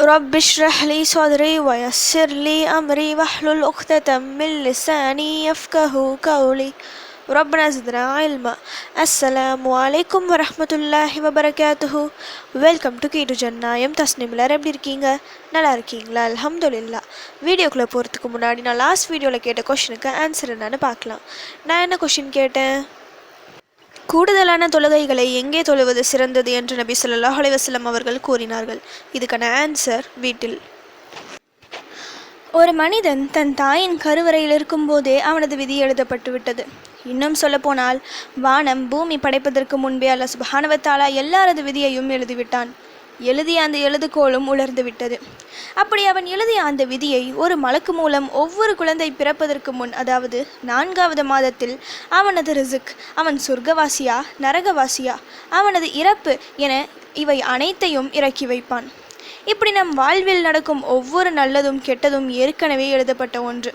رب اشرح لي صدري ويسر لي أمري واحلل عقدة من لساني يفقه قولي ربنا زدنا علما. அஸ்ஸலாமு அலைக்கும் வரஹ்மத்துல்லாஹி வபரகாத்துஹு. Welcome to கீடு ஜன்னாயம். தஸ்னிமிலர் எப்படி இருக்கீங்க? நல்லா இருக்கீங்களா? அல்ஹம்துலில்லாஹ். வீடியோக்குள்ளே போகிறதுக்கு முன்னாடி நான் லாஸ்ட் வீடியோவில் கேட்ட கொஷனுக்கு ஆன்சர் என்னன்னு பார்க்கலாம். நான் என்ன கொஷின் கேட்டேன்? கூடுதலான தொழுகைகளை எங்கே தொழுவது சிறந்தது என்று நபி ஸல்லல்லாஹு அலைஹி வஸல்லம் அவர்கள் கூறினார்கள். இதுக்கான ஆன்சர் வீட்டில். ஒரு மனிதன் தன் தாயின் கருவறையில் இருக்கும்போதே அவனது விதி எழுதப்பட்டு விட்டது. இன்னும் சொல்லப்போனால் வானம் பூமி படைப்பதற்கு முன்பே அல்லாஹ் சுப்ஹானஹு வ தஆலா எல்லாரது விதியையும் எழுதிவிட்டான். எழுதிய அந்த எழுதுகோலும் உலர்ந்து விட்டது. அப்படி அவன் எழுதிய அந்த விதியை ஒரு மலக்கு மூலம் ஒவ்வொரு குழந்தை பிறப்பதற்கு முன், அதாவது 4வது மாதத்தில் அவனது ரிசுக், அவன் சொர்க்கவாசியா நரகவாசியா, அவனது இறப்பு என இவை அனைத்தையும் இறக்கி வைப்பான். இப்படி நம் வாழ்வில் நடக்கும் ஒவ்வொரு நல்லதும் கெட்டதும் ஏற்கனவே எழுதப்பட்ட ஒன்று.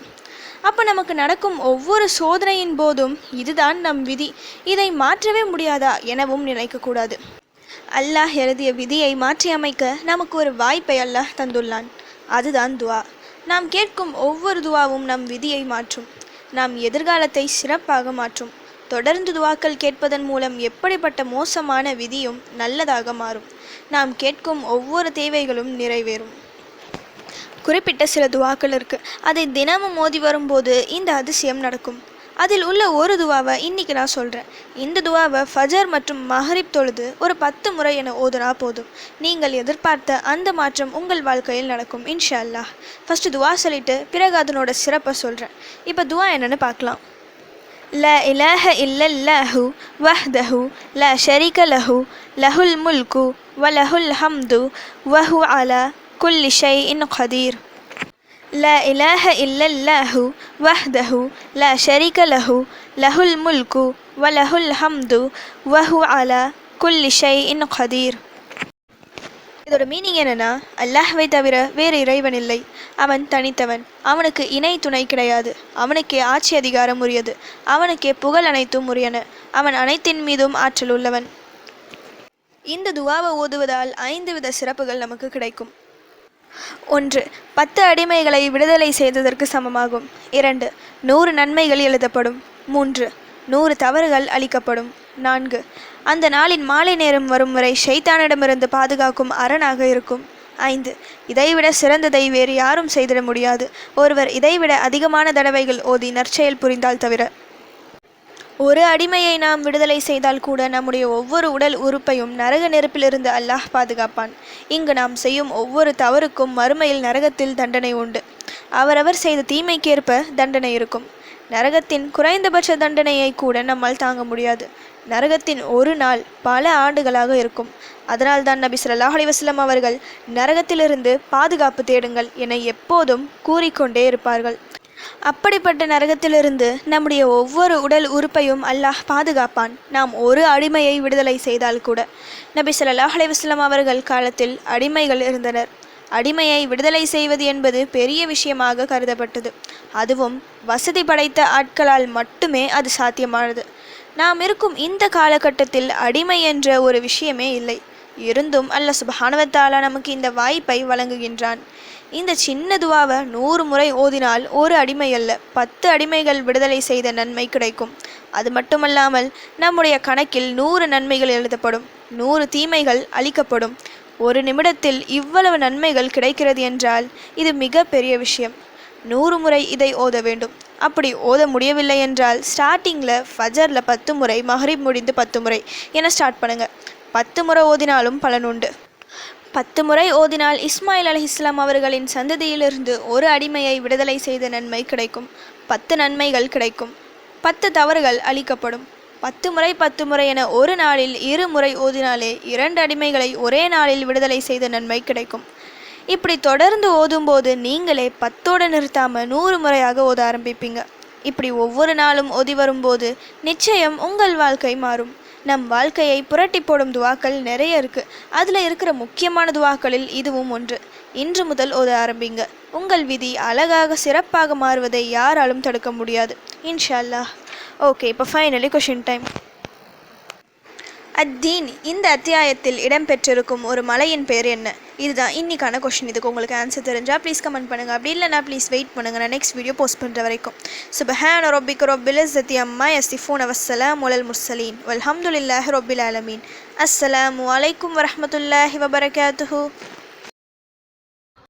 அப்போ நமக்கு நடக்கும் ஒவ்வொரு சோதனையின் போதும் இதுதான் நம் விதி, இதை மாற்றவே முடியாதா எனவும் நினைக்கக்கூடாது. அல்லாஹ் எழுதிய விதியை மாற்றி அமைக்க நமக்கு ஒரு வாய்ப்பை அல்லாஹ் தந்துள்ளான். அதுதான் துவா. நாம் கேட்கும் ஒவ்வொரு துவாவும் நம் விதியை மாற்றும், நாம் எதிர்காலத்தை சிறப்பாக மாற்றும். தொடர்ந்து துவாக்கள் கேட்பதன் மூலம் எப்படிப்பட்ட மோசமான விதியும் நல்லதாக மாறும். நாம் கேட்கும் ஒவ்வொரு தேவைகளும் நிறைவேறும். குறிப்பிட்ட சில துவாக்கள் இருக்குது. அதை தினமும் மோதி வரும்போது இந்த அதிசயம் நடக்கும். அதில் உள்ள ஒரு துவாவை இன்றைக்கி நான் சொல்கிறேன். இந்த துவாவை ஃபஜர் மற்றும் மஹரிப் தொழுது ஒரு 10 முறை என ஓதுனா போதும். நீங்கள் எதிர்பார்த்த அந்த மாற்றம் உங்கள் வாழ்க்கையில் நடக்கும் இன்ஷா அல்லாஹ். ஃபஸ்ட்டு துவா சொல்லிவிட்டு பிறகு அதனோட சிறப்பை சொல்கிறேன். இப்போ துவா என்னென்னு பார்க்கலாம். லா இலாஹ இல்லல்லாஹு வஹ்தஹு லா ஷரீக லஹு லஹுல் முல்கு வ லஹுல் ஹம்து வஹு அலா குல்லி ஷைஇன் கதீர். لا إله إلا الله وحده لا شريك له له الملك وله الحمد وهو على كل شيء قدير. இதோட மீனிங் என்னன்னா, அல்லாஹ்வை தவிர வேறு இறைவன் இல்லை, அவன் தனித்தவன், அவனுக்கு இணை துணை கிடையாது, அவனுக்கே ஆட்சி அதிகாரம் உரியது, அவனுக்கே புகழ் அனைத்தும் உரியன, அவன் அனைத்தின் மீதும் ஆற்றல் உள்ளவன். இந்த துவாவை ஓதுவதால் 5 வித சிறப்புகள் நமக்கு கிடைக்கும். 1. 10 அடிமைகளை விடுதலை செய்ததற்கு சமமாகும். 2. 100 நன்மைகள் எழுதப்படும். 3. 100 தவறுகள் அளிக்கப்படும். 4. அந்த நாளின் மாலை நேரம் வரும் வரை ஷைத்தானிடமிருந்து பாதுகாக்கும் அரணாக இருக்கும். 5. இதைவிட சிறந்ததை வேறு யாரும் செய்திட முடியாது, ஒருவர் இதைவிட அதிகமான தடவைகள் ஓதி நற்செயல் புரிந்தால் தவிர. ஒரு அடிமையை நாம் விடுதலை செய்தால் கூட நம்முடைய ஒவ்வொரு உடல் உறுப்பையும் நரக நெருப்பிலிருந்து அல்லாஹ் பாதுகாப்பான். இங்கு நாம் செய்யும் ஒவ்வொரு தவறுக்கும் மறுமையில் நரகத்தில் தண்டனை உண்டு. அவரவர் செய்த தீமைக்கேற்ப தண்டனை இருக்கும். நரகத்தின் குறைந்தபட்ச தண்டனையை கூட நம்மால் தாங்க முடியாது. நரகத்தின் ஒரு நாள் பல ஆண்டுகளாக இருக்கும். அதனால் தான் நபி ஸல்லல்லாஹு அலைஹி வஸல்லம் அவர்கள் நரகத்திலிருந்து பாதுகாப்பு தேடுங்கள் என எப்போதும் கூறிக்கொண்டே இருப்பார்கள். அப்படிப்பட்ட நரகத்திலிருந்து நம்முடைய ஒவ்வொரு உடல் உறுப்பையும் அல்லாஹ் பாதுகாப்பான், நாம் ஒரு அடிமையை விடுதலை செய்தால் கூட. நபி ஸல்லல்லாஹு அலைஹி வஸல்லம் அவர்கள் காலத்தில் அடிமைகள் இருந்தனர். அடிமையை விடுதலை செய்வது என்பது பெரிய விஷயமாக கருதப்பட்டது. அதுவும் வசதி படைத்த ஆட்களால் மட்டுமே அது சாத்தியமானது. நாம் இருக்கும் இந்த காலகட்டத்தில் அடிமை என்ற ஒரு விஷயமே இல்லை. இருந்தும் அல்லாஹ் சுப்ஹானஹு வ தஆலா நமக்கு இந்த வாய்ப்பை வழங்குகின்றான். இந்த சின்ன துவாவை 100 முறை ஓதினால் ஒரு அடிமை அல்ல, 10 அடிமைகள் விடுதலை செய்த நன்மை கிடைக்கும். அது மட்டுமல்லாமல் நம்முடைய கணக்கில் 100 நன்மைகள் எழுதப்படும், 100 தீமைகள் அளிக்கப்படும். ஒரு நிமிடத்தில் இவ்வளவு நன்மைகள் கிடைக்கிறது என்றால் இது மிக பெரிய விஷயம். 100 முறை இதை ஓத வேண்டும். அப்படி ஓத முடியவில்லை என்றால் ஸ்டார்டிங்கில் ஃபஜரில் 10 முறை, மஹரிப் முடிந்து 10 முறை என ஸ்டார்ட் பண்ணுங்கள். 10 முறை ஓதினாலும் பலனுண்டு. 10 முறை ஓதினால் இஸ்மாயில் அலைஹிஸ்ஸலாம் அவர்களின் சந்ததியிலிருந்து ஒரு அடிமையை விடுதலை செய்த நன்மை கிடைக்கும். 10 நன்மைகள் கிடைக்கும். 10 தவறுகள் அளிக்கப்படும். 10 முறை 10 முறை என ஒரு நாளில் 2 முறை ஓதினாலே 2 அடிமைகளை ஒரே நாளில் விடுதலை செய்த நன்மை கிடைக்கும். இப்படி தொடர்ந்து ஓதும்போது நீங்களே 10ஓடு நிறுத்தாமல் 100 முறையாக ஓத ஆரம்பிப்பீங்க. இப்படி ஒவ்வொரு நாளும் ஓதி வரும்போது நிச்சயம் உங்கள் வாழ்க்கை மாறும். நம் வாழ்க்கையை புரட்டி போடும் துவாக்கள் நிறைய இருக்குது. அதில் இருக்கிற முக்கியமான துவாக்களில் இதுவும் ஒன்று. இன்று முதல் ஓத ஆரம்பிங்க. உங்கள் விதி அழகாக சிறப்பாக மாறுவதை யாராலும் தடுக்க முடியாது இன்ஷா அல்லாஹ். ஓகே, இப்போ ஃபைனலி கொஷின் டைம். அத்தீன் இந்த அத்தியாயத்தில் இடம்பெற்றிருக்கும் ஒரு மலையின் பேர் என்ன? இதுதான் இன்னைக்கான கொஷின். இதுக்கு உங்களுக்கு ஆன்சர் தெரிஞ்சால் ப்ளீஸ் கமெண்ட் பண்ணுங்கள். அப்படி இல்லைனா ப்ளீஸ் வெயிட் பண்ணுங்கள், நான் நெக்ஸ்ட் வீடியோ போஸ்ட் பண்ணுற வரைக்கும். சுப்ஹான ரப்பிக ரப்பில் இஸ்ஸத்தி அம்மா யசிஃபூன் வஸ்ஸலாமு அலல் முர்சலீன் வல்ஹம்துலில்லாஹி ரப்பில் ஆலமீன். அஸ்ஸலாமு அலைக்கும் வரஹ்மத்துல்லாஹி வபரகாத்துஹு.